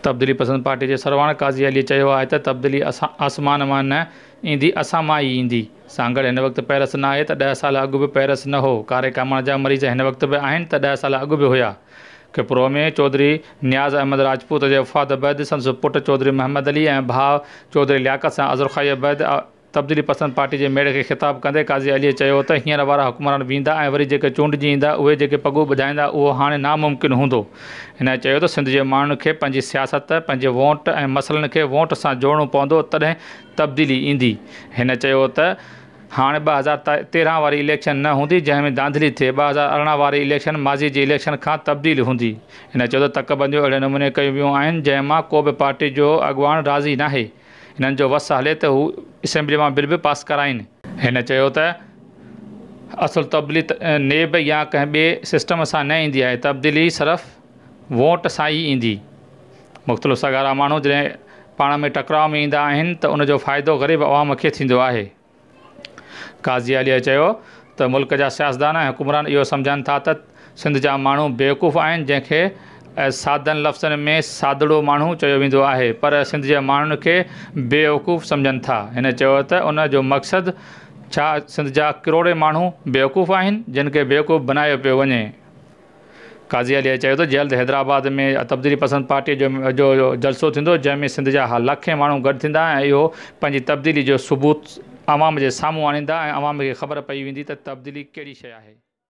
तब्दीली पसंद पार्टी जे सरवाण काज़ी अली चयो आहे त तब्दीली आसमान मां न ईंदी, असां मां ई ईंदी। सांगड़ हिन वक़्तु पैरस न आहे त 10 साल अॻु बि पैरस न हो। कारे कामण जा मरीज़ हिन वक़्तु बि आहिनि त 10 साल अॻु बि हुया। खिप्रो में चौधरी नियाज़ अहमद राजपूत जे वफ़ात बैदि संदसि पुटु चौधरी मोहम्मद अली ऐं भाउ चौधरी लियाकत सां अज़रखाई बैदि तब्दीली पसंद पार्टी जे मेड़े खे ख़िताब कंदे काज़ी अलीअ चयो त हींअर वारा हुक्मरान बींदा ऐं वरी जेके चूंडिजी ईंदा उहे जेके पॻो ॿुधाईंदा उहो हाणे नामुमकिन हूंदो। हिन चयो त सिंध जे माण्हुनि खे पंहिंजी सियासत, पंहिंजे वोट ऐं मसइलनि खे वोट सां जोड़णो पवंदो, तॾहिं तब्दीली ईंदी। हिन चयो त हाणे 2013 वारी इलेक्शन न हूंदी जंहिंमें धांधली थिए। 2018 वारी इलेक्शन माज़ी जी इलेक्शन खां तब्दील हूंदी। हिन चयो त तकबंदियूं अहिड़े नमूने कयूं वियूं आहिनि जंहिंमां को बि पार्टी जो अॻुवान राज़ी नाहे। हिननि जो वस हले त हू असेंबली मां बिल बि पास कराइनि। हिन चयो त असुलु तब्दीली नेब या कंहिं ॿिए सिस्टम सां न ईंदी आहे, तब्दीली सिर्फ़ु वोट सां ई ईंदी। मुख़्तलिफ़ सॻारा माण्हू जॾहिं पाण में टकराव में ईंदा आहिनि त उनजो फ़ाइदो ग़रीब अवाम खे थींदो आहे। काज़ी अलीअ चयो त मुल्क जा सियासतदान ऐं हुकुमरान इहो सम्झनि था त सिंध जा माण्हू बेवकूफ़ आहिनि, जंहिंखे सादनि लफ़्ज़नि में सादड़ो माण्हू चयो वेंदो आहे, पर सिंध जे माण्हुनि खे बेवकूफ़ सम्झनि था। हिन चयो त उन जो मक़सदु छा सिंध जा किरोड़े माण्हू बेवकूफ़ आहिनि जिन खे बेवकूफ़ बनायो पियो वञे। काज़ी अलीअ चयो त जल्द हैदराबाद में तब्दीली पसंद पार्टीअ जो जलसो थींदो जंहिंमें सिंध जा लखे माण्हू गॾु थींदा ऐं इहो पंहिंजी तब्दीली जो सबूत अवाम जे साम्हूं आणींदा ऐं अवाम खे ख़बर पई वेंदी त तब्दीली कहिड़ी शइ आहे।